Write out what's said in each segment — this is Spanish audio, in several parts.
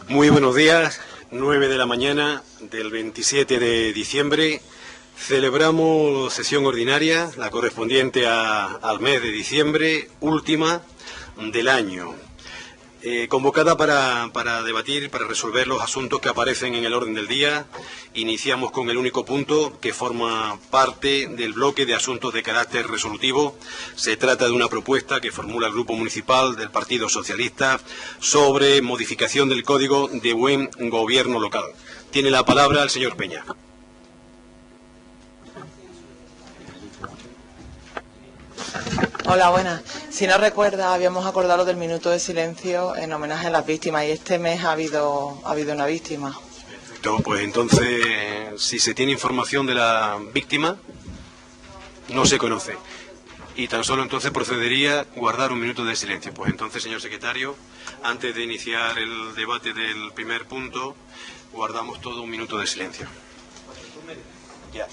Muy buenos días, 9 de la mañana del 27 de diciembre. Celebramos sesión ordinaria, la correspondiente al mes de diciembre, última del año. Convocada para debatir, para resolver los asuntos que aparecen en el orden del día. Iniciamos con el único punto que forma parte del bloque de asuntos de carácter resolutivo. Se trata de una propuesta que formula el Grupo Municipal del Partido Socialista sobre modificación del Código de Buen Gobierno Local. Tiene la palabra el señor Peña. Hola, buenas. Si no recuerda, habíamos acordado del minuto de silencio en homenaje a las víctimas y este mes ha habido una víctima. Perfecto, pues entonces, si se tiene información de la víctima, no se conoce. Y tan solo entonces procedería a guardar un minuto de silencio. Pues entonces, señor secretario, antes de iniciar el debate del primer punto, guardamos todo un minuto de silencio. Ya.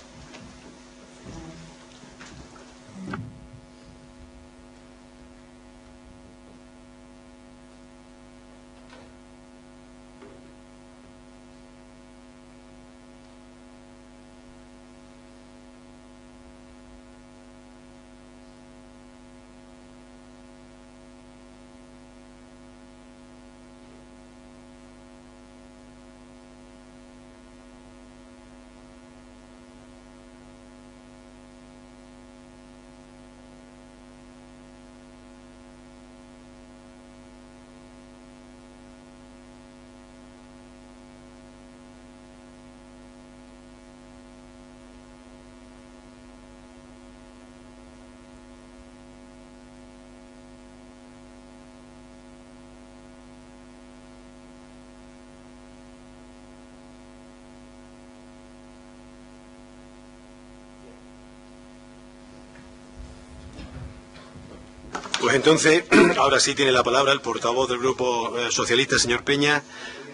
Pues entonces, ahora sí tiene la palabra el portavoz del Grupo Socialista, señor Peña,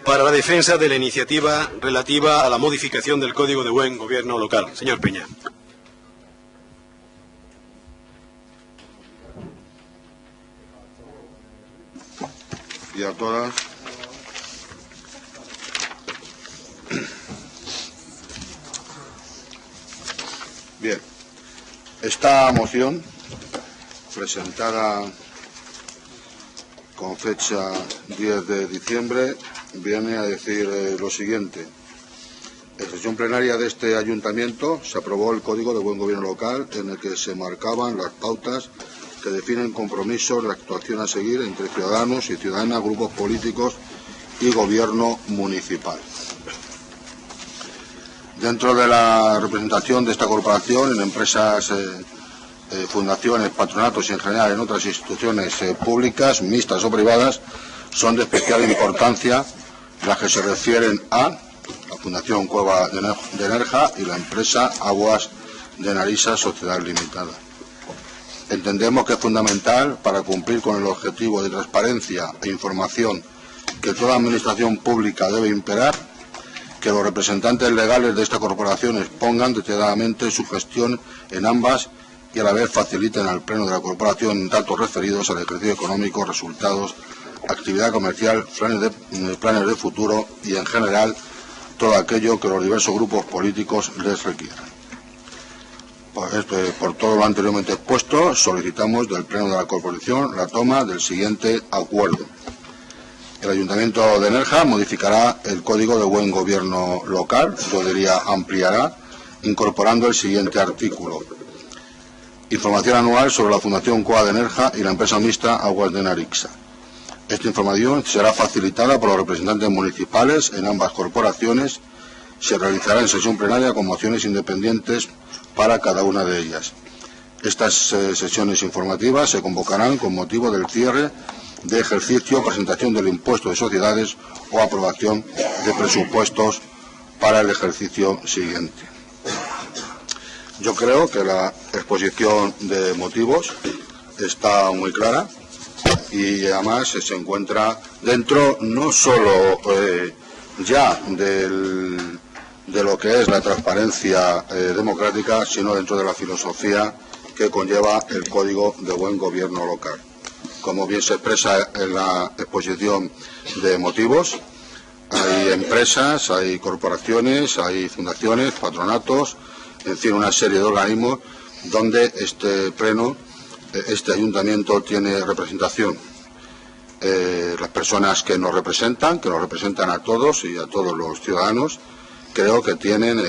para la defensa de la iniciativa relativa a la modificación del Código de Buen Gobierno Local. Señor Peña. Y a todas. Bien, esta moción, presentada con fecha 10 de diciembre, viene a decir lo siguiente. En sesión plenaria de este ayuntamiento se aprobó el Código de Buen Gobierno Local, en el que se marcaban las pautas que definen compromisos de actuación a seguir entre ciudadanos y ciudadanas, grupos políticos y gobierno municipal. Dentro de la representación de esta corporación en empresas, fundaciones, patronatos y en general en otras instituciones públicas, mixtas o privadas, son de especial importancia las que se refieren a la Fundación Cueva de Nerja y la empresa Aguas de Narisa Sociedad Limitada. Entendemos que es fundamental para cumplir con el objetivo de transparencia e información que toda administración pública debe imperar, que los representantes legales de esta corporación expongan detalladamente su gestión en ambas y a la vez faciliten al Pleno de la Corporación datos referidos al ejercicio económico, resultados, actividad comercial, planes de futuro y, en general, todo aquello que los diversos grupos políticos les requieran. Por todo lo anteriormente expuesto, solicitamos del Pleno de la Corporación la toma del siguiente acuerdo. El Ayuntamiento de Nerja modificará el Código de Buen Gobierno Local, yo diría ampliará, incorporando el siguiente artículo. Información anual sobre la Fundación Cueva de Nerja y la empresa mixta Aguas de Narisa. Esta información será facilitada por los representantes municipales en ambas corporaciones. Se realizará en sesión plenaria con mociones independientes para cada una de ellas. Estas sesiones informativas se convocarán con motivo del cierre de ejercicio, presentación del impuesto de sociedades o aprobación de presupuestos para el ejercicio siguiente. Yo creo que la exposición de motivos está muy clara y además se encuentra dentro no solo ya de lo que es la transparencia democrática, sino dentro de la filosofía que conlleva el Código de Buen Gobierno Local. Como bien se expresa en la exposición de motivos, hay empresas, hay corporaciones, hay fundaciones, patronatos, en fin, una serie de organismos donde este pleno, este ayuntamiento tiene representación. Las personas que nos representan a todos y a todos los ciudadanos, creo que tienen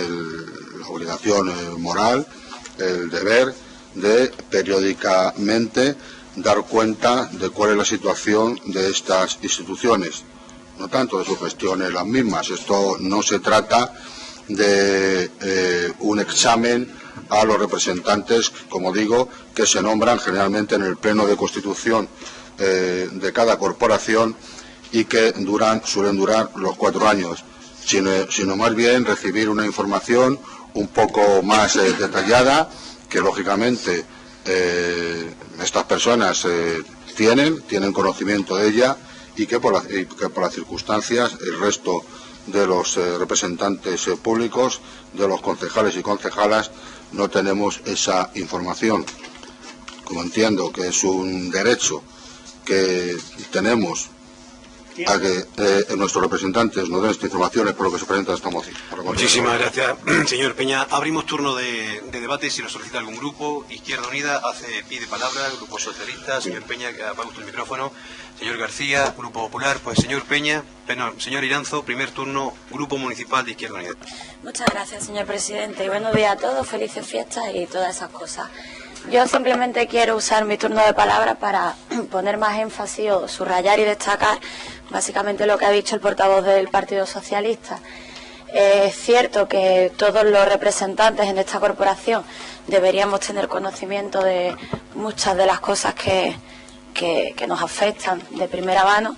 la obligación moral, el deber de periódicamente dar cuenta de cuál es la situación de estas instituciones, no tanto de sus gestiones las mismas. Esto no se trata de un examen a los representantes, como digo, que se nombran generalmente en el pleno de constitución de cada corporación y que suelen durar los 4 años, sino más bien recibir una información un poco más detallada, que lógicamente estas personas tienen conocimiento de ella, y que por las circunstancias el resto de los representantes públicos, de los concejales y concejalas, no tenemos esa información. Como entiendo que es un derecho que tenemos a que nuestros representantes nos den esta información, es por lo que se presenta esta moción. Muchísimas gracias, señor Peña. Abrimos turno de debate, si lo solicita algún grupo. Izquierda Unida pide palabra, Grupo Socialista. Señor Peña, apaga usted el micrófono. Señor García, Grupo Popular. Pues señor Peña, señor Iranzo, primer turno, Grupo Municipal de Izquierda Unida. Muchas gracias, señor presidente, y buenos días a todos, felices fiestas y todas esas cosas. Yo simplemente quiero usar mi turno de palabra para poner más énfasis o subrayar y destacar básicamente lo que ha dicho el portavoz del Partido Socialista. Es cierto que todos los representantes en esta corporación deberíamos tener conocimiento de muchas de las cosas que nos afectan de primera mano.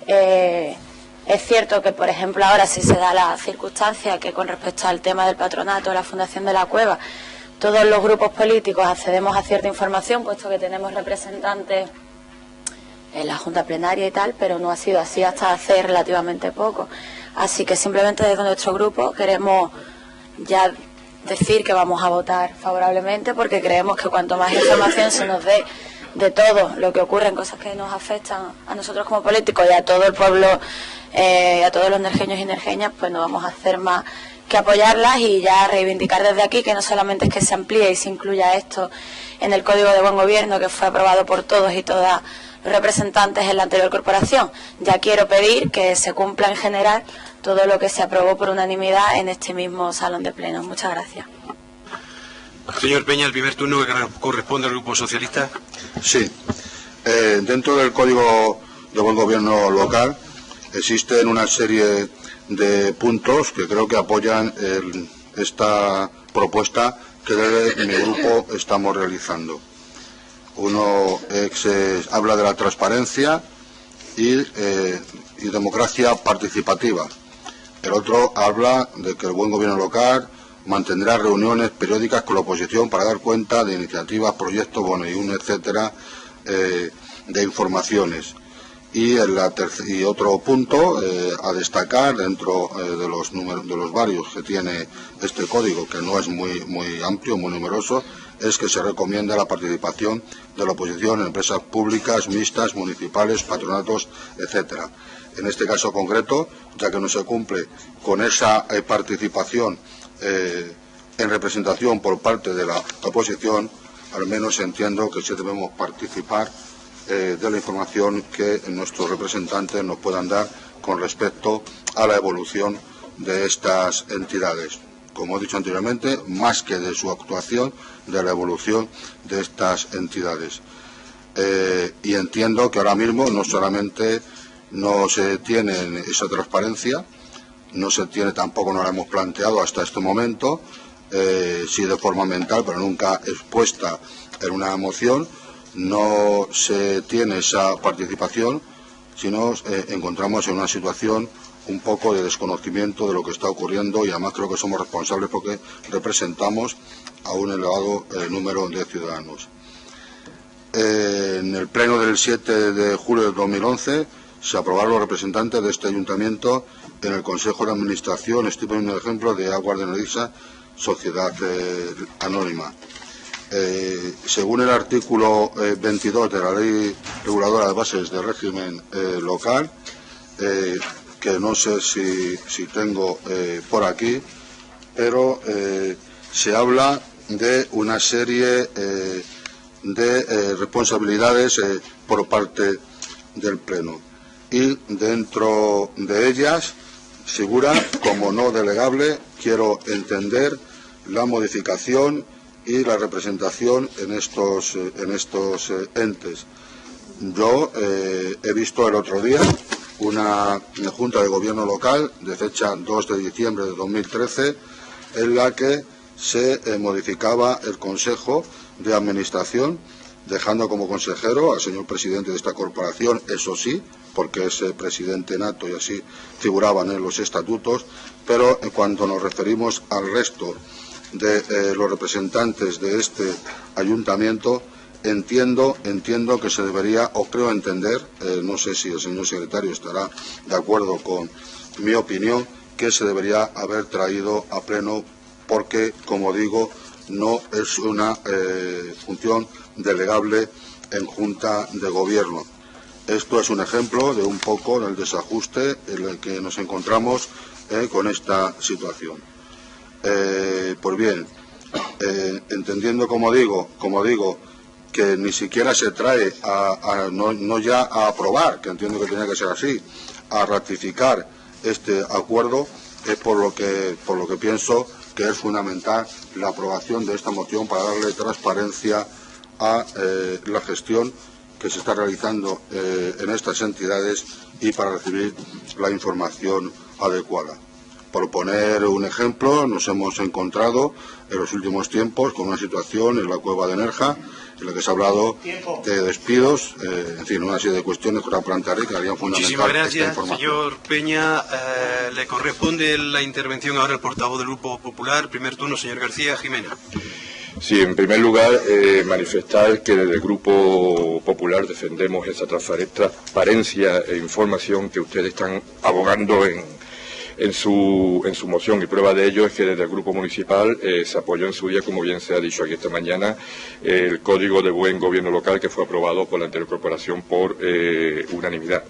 Es cierto que, por ejemplo, ahora sí se da la circunstancia que con respecto al tema del patronato de la Fundación de la Cueva, todos los grupos políticos accedemos a cierta información, puesto que tenemos representantes en la Junta Plenaria y tal, pero no ha sido así hasta hace relativamente poco. Así que simplemente desde nuestro grupo queremos ya decir que vamos a votar favorablemente, porque creemos que cuanto más información se nos dé de todo lo que ocurre en cosas que nos afectan a nosotros como políticos y a todo el pueblo, a todos los nerjeños y nerjeñas, pues no vamos a hacer más que apoyarlas y ya reivindicar desde aquí que no solamente es que se amplíe y se incluya esto en el Código de Buen Gobierno, que fue aprobado por todos y todas los representantes en la anterior corporación. Ya quiero pedir que se cumpla en general todo lo que se aprobó por unanimidad en este mismo salón de plenos. Muchas gracias. Señor Peña, el primer turno que corresponde al Grupo Socialista. Sí. Dentro del Código de Buen Gobierno local existen una serie de puntos que creo que apoyan esta propuesta que desde mi grupo estamos realizando. Uno habla de la transparencia y democracia participativa. El otro habla de que el buen gobierno local mantendrá reuniones periódicas con la oposición para dar cuenta de iniciativas, proyectos, bueno, y un etcétera de informaciones. Y otro punto a destacar dentro de los varios que tiene este código, que no es muy amplio, muy numeroso, es que se recomienda la participación de la oposición en empresas públicas, mixtas, municipales, patronatos, etcétera. En este caso concreto, ya que no se cumple con esa participación en representación por parte de la oposición, al menos entiendo que sí debemos participar de la información que nuestros representantes nos puedan dar con respecto a la evolución de estas entidades. Como he dicho anteriormente, más que de su actuación, de la evolución de estas entidades. Y entiendo que ahora mismo no solamente no se tiene esa transparencia, no se tiene, tampoco nos la hemos planteado hasta este momento, sí de forma mental, pero nunca expuesta en una moción. No se tiene esa participación, sino encontramos en una situación un poco de desconocimiento de lo que está ocurriendo, y además creo que somos responsables porque representamos a un elevado número de ciudadanos. En el pleno del 7 de julio de 2011 se aprobaron los representantes de este ayuntamiento en el Consejo de Administración. Estoy poniendo un ejemplo de Aguas de Nodisa, sociedad anónima. Según el artículo 22 de la Ley Reguladora de Bases del Régimen Local, que no sé si tengo por aquí, pero se habla de una serie de responsabilidades por parte del Pleno, y dentro de ellas figura como no delegable, quiero entender, la modificación y la representación en estos entes. Yo he visto el otro día una Junta de Gobierno local de fecha 2 de diciembre de 2013 en la que se modificaba el Consejo de Administración, dejando como consejero al señor presidente de esta corporación, eso sí, porque es presidente nato y así figuraban en los estatutos, pero en cuanto nos referimos al resto de los representantes de este ayuntamiento, entiendo que se debería, o creo entender, no sé si el señor secretario estará de acuerdo con mi opinión, que se debería haber traído a pleno porque, como digo, no es una función delegable en Junta de Gobierno. Esto es un ejemplo de un poco del desajuste en el que nos encontramos con esta situación. Pues bien, entendiendo, como digo, que ni siquiera se trae no ya a aprobar, que entiendo que tenía que ser así, a ratificar este acuerdo, es por lo que pienso que es fundamental la aprobación de esta moción para darle transparencia a la gestión que se está realizando en estas entidades y para recibir la información adecuada. Por poner un ejemplo, nos hemos encontrado en los últimos tiempos con una situación en la cueva de Nerja, en la que se ha hablado de despidos, en fin, una serie de cuestiones que ahora plantearé que harían fundamental. Muchísimas gracias, señor Peña. Le corresponde la intervención ahora al portavoz del Grupo Popular. Primer turno, señor García Jimena. Sí, en primer lugar, manifestar que desde el Grupo Popular defendemos esa transparencia e información que ustedes están abogando en su moción, y prueba de ello es que desde el Grupo Municipal se apoyó en su día, como bien se ha dicho aquí esta mañana, el Código de Buen Gobierno Local que fue aprobado por la anterior corporación por unanimidad.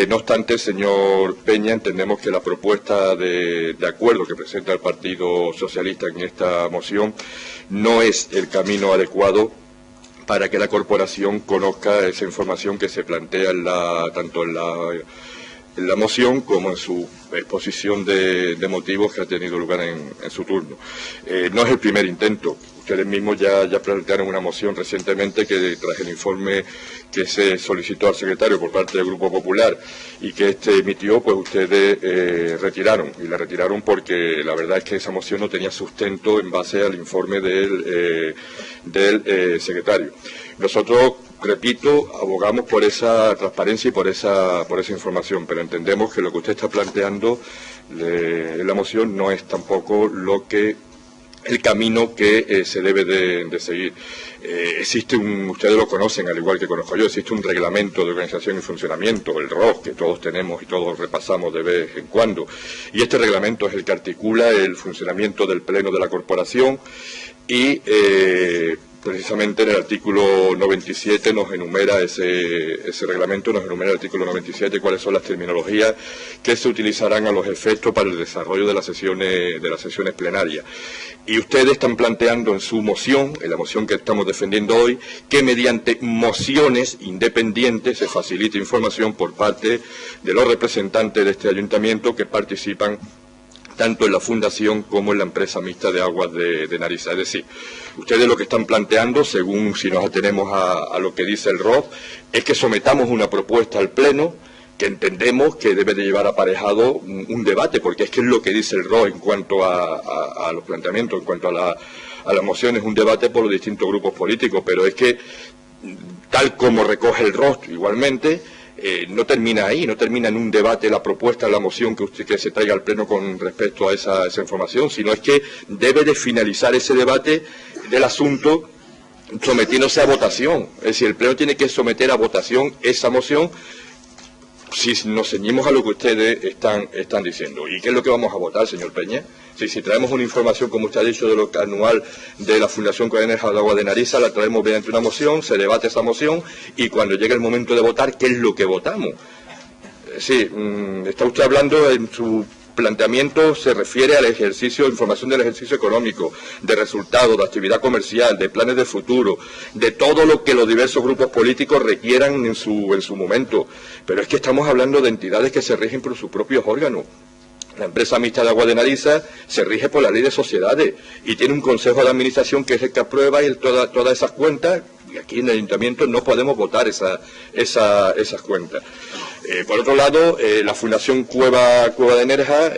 No obstante, señor Peña, entendemos que la propuesta de acuerdo que presenta el Partido Socialista en esta moción no es el camino adecuado para que la corporación conozca esa información que se plantea tanto en la moción como en su exposición de motivos que ha tenido lugar en su turno. No es el primer intento. Ustedes mismos ya plantearon una moción recientemente que tras el informe que se solicitó al secretario por parte del Grupo Popular y que este emitió, pues ustedes retiraron. Y la retiraron porque la verdad es que esa moción no tenía sustento en base al informe del secretario. Nosotros, repito, abogamos por esa transparencia y por esa información, pero entendemos que lo que usted está planteando en la moción no es tampoco el camino que se debe de seguir. Existe ustedes lo conocen, al igual que conozco yo, existe un reglamento de organización y funcionamiento, el ROS, que todos tenemos y todos repasamos de vez en cuando, y este reglamento es el que articula el funcionamiento del Pleno de la Corporación y precisamente en el artículo 97 nos enumera ese reglamento, nos enumera el artículo 97 cuáles son las terminologías que se utilizarán a los efectos para el desarrollo de las sesiones plenarias. Y ustedes están planteando en su moción, en la moción que estamos defendiendo hoy, que mediante mociones independientes se facilite información por parte de los representantes de este ayuntamiento que participan tanto en la fundación como en la empresa mixta de aguas de Nariza. Es decir, ustedes lo que están planteando, según si nos atenemos a lo que dice el ROP, es que sometamos una propuesta al Pleno que entendemos que debe de llevar aparejado un debate, porque es que es lo que dice el ROP en cuanto a los planteamientos, en cuanto a las mociones, un debate por los distintos grupos políticos, pero es que, tal como recoge el ROP igualmente, no termina ahí, no termina en un debate la propuesta, la moción que se traiga al Pleno con respecto a esa información, sino es que debe de finalizar ese debate del asunto sometiéndose a votación. Es decir, el Pleno tiene que someter a votación esa moción si nos ceñimos a lo que ustedes están diciendo. ¿Y qué es lo que vamos a votar, señor Peña? Si traemos una información, como usted ha dicho, de lo anual de la Fundación Codenerja de Agua de Nariza, la traemos mediante una moción, se debate esa moción, y cuando llegue el momento de votar, ¿qué es lo que votamos? Es Sí, está usted hablando en su planteamiento, se refiere al ejercicio, información del ejercicio económico, de resultados, de actividad comercial, de planes de futuro, de todo lo que los diversos grupos políticos requieran en su momento. Pero es que estamos hablando de entidades que se rigen por sus propios órganos. La empresa mixta de Agua de Nariza se rige por la ley de sociedades y tiene un consejo de administración que es el que aprueba todas esas cuentas, y aquí en el ayuntamiento no podemos votar esas cuentas. Por otro lado, la Fundación Cueva de Nerja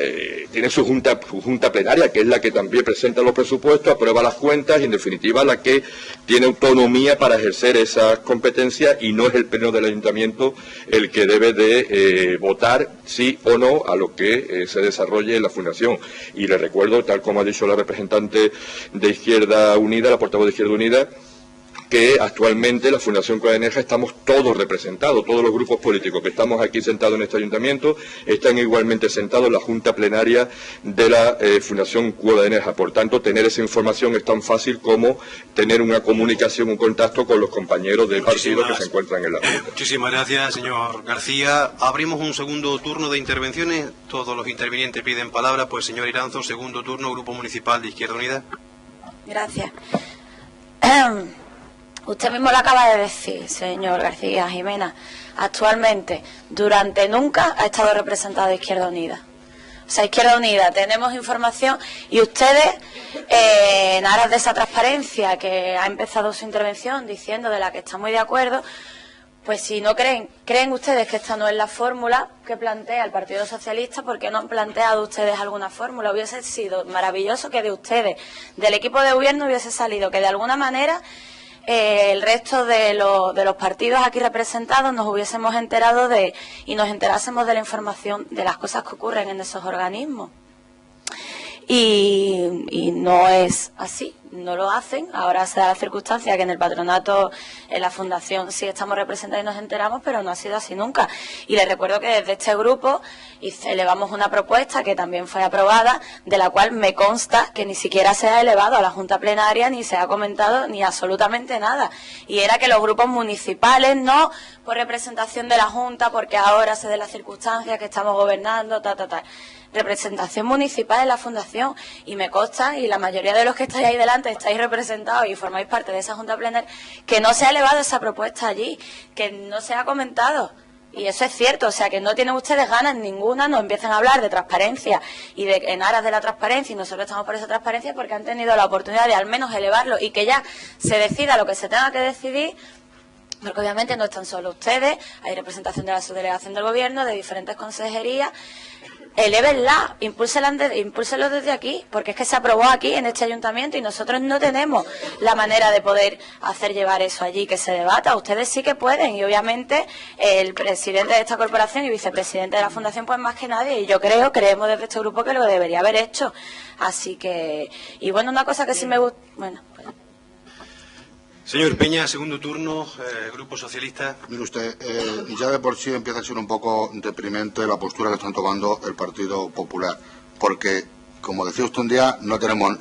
tiene su junta plenaria, que es la que también presenta los presupuestos, aprueba las cuentas y en definitiva la que tiene autonomía para ejercer esas competencias, y no es el pleno del ayuntamiento el que debe de votar sí o no a lo que se desarrolle en la Fundación. Y le recuerdo, tal como ha dicho la representante de Izquierda Unida, la portavoz de Izquierda Unida, que actualmente la Fundación Cueva de Nerja estamos todos representados, todos los grupos políticos que estamos aquí sentados en este ayuntamiento están igualmente sentados en la Junta Plenaria de la Fundación Cueva de Nerja. Por tanto, tener esa información es tan fácil como tener una comunicación, un contacto con los compañeros del partido que se encuentran en la Junta. Muchísimas gracias, señor García. Abrimos un segundo turno de intervenciones. Todos los intervinientes piden palabra. Pues, señor Iranzo, segundo turno, Grupo Municipal de Izquierda Unida. Gracias. Usted mismo lo acaba de decir, señor García Jimena. Actualmente, durante nunca ha estado representado Izquierda Unida. O sea, Izquierda Unida, tenemos información y ustedes, en aras de esa transparencia que ha empezado su intervención diciendo de la que está muy de acuerdo, pues si no creen ustedes que esta no es la fórmula que plantea el Partido Socialista, ¿por qué no han planteado ustedes alguna fórmula? Hubiese sido maravilloso que de ustedes, del equipo de gobierno, hubiese salido que de alguna manera el resto de los partidos aquí representados nos hubiésemos enterado y nos enterásemos de la información de las cosas que ocurren en esos organismos. Y no es así, no lo hacen. Ahora se da la circunstancia que en el patronato, en la fundación, sí estamos representados y nos enteramos, pero no ha sido así nunca. Y les recuerdo que desde este grupo elevamos una propuesta que también fue aprobada, de la cual me consta que ni siquiera se ha elevado a la Junta Plenaria, ni se ha comentado ni absolutamente nada. Y era que los grupos municipales, no por representación de la Junta, porque ahora se dé la circunstancia que estamos gobernando, representación municipal en la fundación, y me consta, y la mayoría de los que estáis ahí delante estáis representados y formáis parte de esa junta plenaria, que no se ha elevado esa propuesta allí, que no se ha comentado. Y eso es cierto, o sea que no tienen ustedes ganas ninguna, no empiezan a hablar de transparencia y en aras de la transparencia, y nosotros estamos por esa transparencia porque han tenido la oportunidad de al menos elevarlo y que ya se decida lo que se tenga que decidir. Porque obviamente no están solo ustedes, hay representación de la subdelegación del gobierno, de diferentes consejerías. Elévenla, impúlsenlo desde aquí, porque es que se aprobó aquí en este ayuntamiento y nosotros no tenemos la manera de poder hacer llevar eso allí, que se debata. Ustedes sí que pueden, y obviamente el presidente de esta corporación y vicepresidente de la fundación, pues más que nadie, y creemos desde este grupo que lo debería haber hecho. Así que, y bueno, una cosa que sí me gusta, bueno, pues. Señor Peña, segundo turno, Grupo Socialista. Mire usted, ya de por sí empieza a ser un poco deprimente la postura que están tomando el Partido Popular, porque, como decía usted un día, no tenemos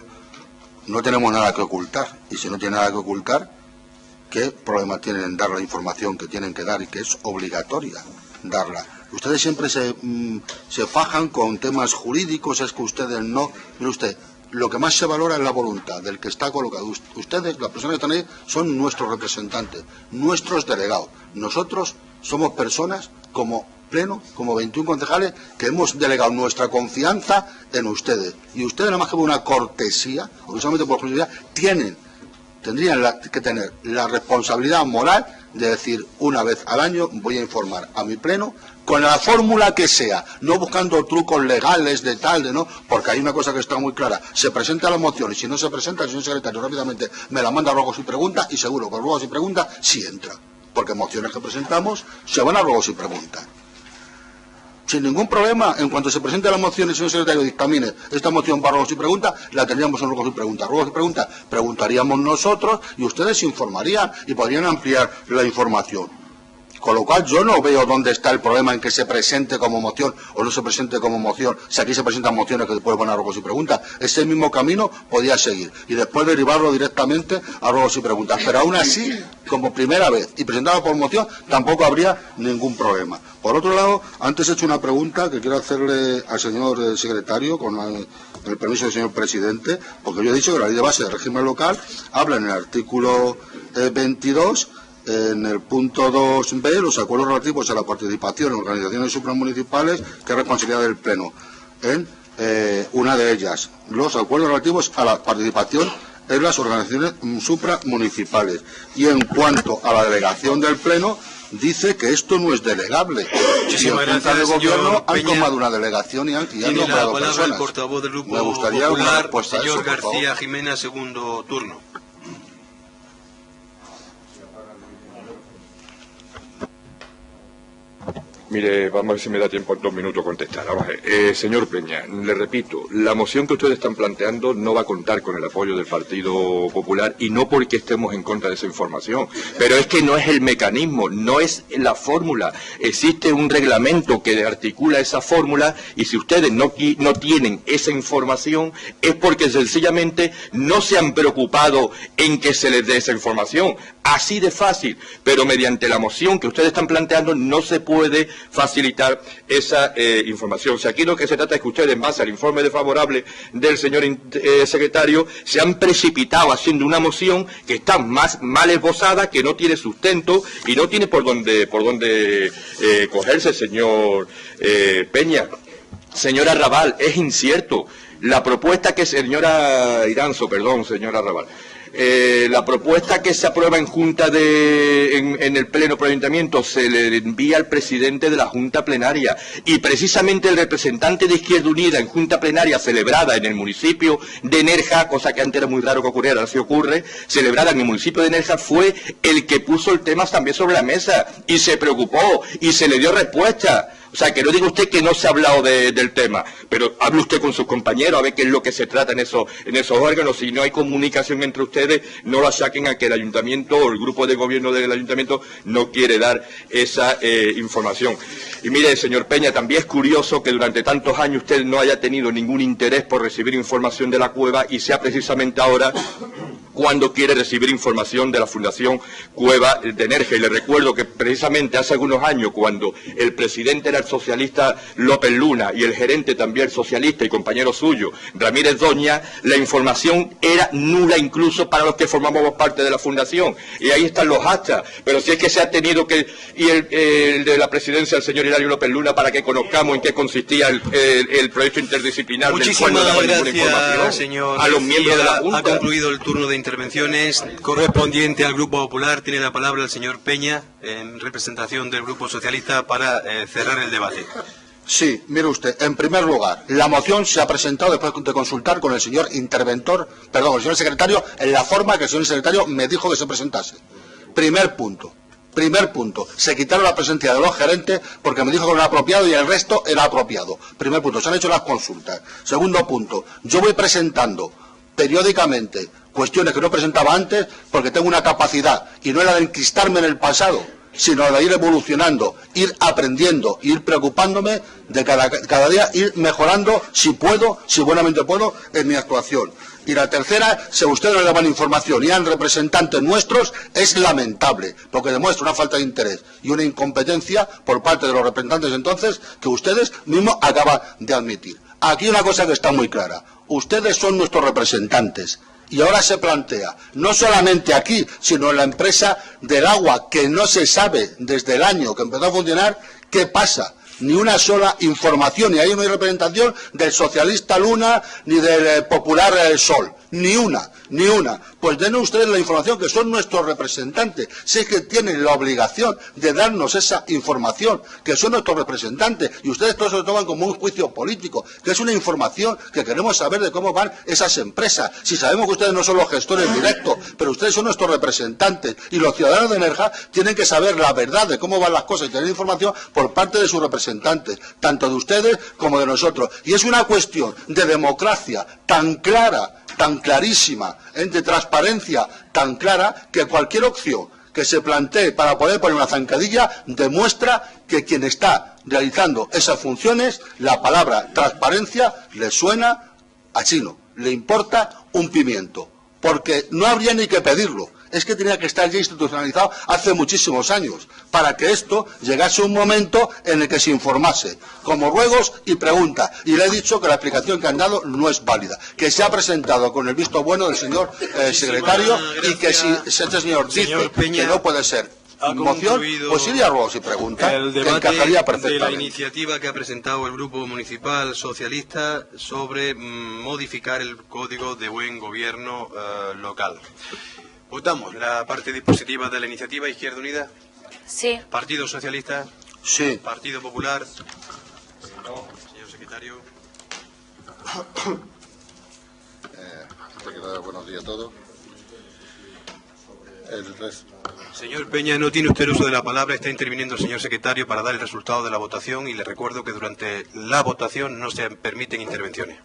nada que ocultar, y si no tiene nada que ocultar, ¿qué problema tienen en dar la información que tienen que dar y que es obligatoria darla? Ustedes siempre se fajan con temas jurídicos, es que ustedes no. Mire usted, lo que más se valora es la voluntad del que está colocado. Ustedes, las personas que están ahí, son nuestros representantes, nuestros delegados. Nosotros somos personas como Pleno, como 21 concejales, que hemos delegado nuestra confianza en ustedes. Y ustedes, nada más que por una cortesía, o solamente por curiosidad, tendrían que tener la responsabilidad moral de decir, una vez al año voy a informar a mi Pleno, con la fórmula que sea, no buscando trucos legales de tal, de no, porque hay una cosa que está muy clara: se presenta la moción y si no se presenta, el señor secretario rápidamente me la manda a ruegos y preguntas, y seguro que ruegos y preguntas sí entra, porque mociones que presentamos se van a ruegos y preguntas. Sin ningún problema, en cuanto se presente la moción y el señor secretario dictamine esta moción para ruegos y preguntas, la tendríamos en ruegos y preguntas. Ruegos y preguntas preguntaríamos nosotros y ustedes se informarían y podrían ampliar la información. Con lo cual yo no veo dónde está el problema en que se presente como moción o no se presente como moción. Si aquí se presentan mociones que después van a ruegos y preguntas, ese mismo camino podía seguir y después derivarlo directamente a ruegos y preguntas. Pero aún así, como primera vez y presentado por moción, tampoco habría ningún problema. Por otro lado, antes he hecho una pregunta que quiero hacerle al señor secretario, con el permiso del señor presidente, porque yo he dicho que la ley de base del régimen local habla en el artículo 22, en el punto 2b, los acuerdos relativos a la participación en organizaciones supramunicipales, que es responsabilidad del Pleno. En una de ellas, los acuerdos relativos a la participación en las organizaciones supramunicipales. Y en cuanto a la delegación del Pleno, dice que esto no es delegable. Muchísimas Junta de Gobierno han Peña. tomado una delegación y han Tiene nombrado la palabra personas. el portavoz del Grupo Me gustaría una Popular, respuesta a señor eso, por favor. García Jimena, segundo turno. Mire, vamos a ver si me da tiempo en 2 minutos contestar. Vamos a ver. Señor Peña, le repito, la moción que ustedes están planteando no va a contar con el apoyo del Partido Popular, y no porque estemos en contra de esa información, pero es que no es el mecanismo, no es la fórmula. Existe un reglamento que articula esa fórmula, y si ustedes no tienen esa información es porque sencillamente no se han preocupado en que se les dé esa información. Así de fácil, pero mediante la moción que ustedes están planteando no se puede facilitar esa información. O sea, aquí lo que se trata es que ustedes, en base al informe desfavorable del señor secretario, se han precipitado haciendo una moción que está más mal esbozada, que no tiene sustento y no tiene por dónde cogerse, señor Peña. Señora Raval, es incierto. La propuesta que señora Raval. La propuesta que se aprueba en Junta en el Pleno por Ayuntamiento se le envía al presidente de la Junta Plenaria, y precisamente el representante de Izquierda Unida en Junta Plenaria celebrada en el municipio de Nerja, cosa que antes era muy raro que ocurriera, ahora sí ocurre, celebrada en el municipio de Nerja, fue el que puso el tema también sobre la mesa y se preocupó y se le dio respuesta. O sea, que no diga usted que no se ha hablado del tema, pero hable usted con sus compañeros a ver qué es lo que se trata en esos órganos. Si no hay comunicación entre ustedes, no lo saquen a que el ayuntamiento o el grupo de gobierno del ayuntamiento no quiere dar esa información. Y mire, señor Peña, también es curioso que durante tantos años usted no haya tenido ningún interés por recibir información de la cueva, y sea precisamente ahora cuando quiere recibir información de la Fundación Cueva de Nerja. Y le recuerdo que precisamente hace algunos años, cuando el presidente era el socialista López Luna y el gerente también socialista y compañero suyo, Ramírez Doña, la información era nula incluso para los que formábamos parte de la Fundación. Y ahí están los actas. Pero si es que se ha tenido que... Y el de la presidencia, el señor Hilario López Luna, para que conozcamos en qué consistía el proyecto interdisciplinar del cual no daba ninguna información señor a los miembros de la Junta. Ha concluido el turno de intervenciones correspondiente al Grupo Popular. Tiene la palabra el señor Peña, en representación del Grupo Socialista, para cerrar el debate. Sí, mire usted, en primer lugar, la moción se ha presentado después de consultar con el señor el señor secretario, en la forma que el señor secretario me dijo que se presentase. Primer punto, se quitaron la presencia de los gerentes porque me dijo que no era apropiado y el resto era apropiado. Primer punto, se han hecho las consultas. Segundo punto, yo voy presentando periódicamente cuestiones que no presentaba antes porque tengo una capacidad, y no era de enquistarme en el pasado, sino de ir evolucionando, ir aprendiendo, ir preocupándome de cada día, ir mejorando, si puedo, si buenamente puedo, en mi actuación. Y la tercera, si ustedes no le dan información y eran representantes nuestros, es lamentable, porque demuestra una falta de interés y una incompetencia por parte de los representantes entonces que ustedes mismos acaban de admitir. Aquí hay una cosa que está muy clara: ustedes son nuestros representantes. Y ahora se plantea, no solamente aquí, sino en la empresa del agua, que no se sabe desde el año que empezó a funcionar qué pasa. Ni una sola información, y ahí no hay representación del socialista Luna ni del popular Sol. Ni una. Pues den ustedes la información, que son nuestros representantes. Si es que tienen la obligación de darnos esa información, que son nuestros representantes, y ustedes todos lo toman como un juicio político, que es una información que queremos saber de cómo van esas empresas. Si sabemos que ustedes no son los gestores directos, pero ustedes son nuestros representantes, y los ciudadanos de Nerja tienen que saber la verdad de cómo van las cosas y tener información por parte de sus representantes, tanto de ustedes como de nosotros. Y es una cuestión de democracia tan clara, tan clarísima, de transparencia tan clara, que cualquier opción que se plantee para poder poner una zancadilla demuestra que quien está realizando esas funciones, la palabra transparencia le suena a chino, le importa un pimiento, porque no habría ni que pedirlo. Es que tenía que estar ya institucionalizado hace muchísimos años, para que esto llegase un momento en el que se informase, como ruegos y preguntas. Y le he dicho que la explicación que han dado no es válida, que se ha presentado con el visto bueno del señor secretario, y que si este señor dice que no puede ser moción, pues iría a ruegos y preguntas, el que debate encajaría de perfectamente. la iniciativa que ha presentado el Grupo Municipal Socialista sobre modificar el Código de Buen Gobierno local. Votamos la parte dispositiva de la iniciativa. Izquierda Unida. Sí. Partido Socialista. Sí. Partido Popular. No. Señor secretario. Buenos días a todos. Señor Peña, no tiene usted uso de la palabra, está interviniendo el señor secretario para dar el resultado de la votación, y le recuerdo que durante la votación no se permiten intervenciones.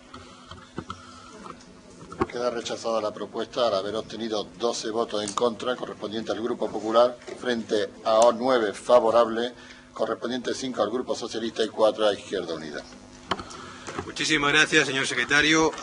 Queda rechazada la propuesta al haber obtenido 12 votos en contra, correspondiente al Grupo Popular, frente a 9 favorables, correspondiente 5 al Grupo Socialista y 4 a Izquierda Unida. Muchísimas gracias, señor secretario.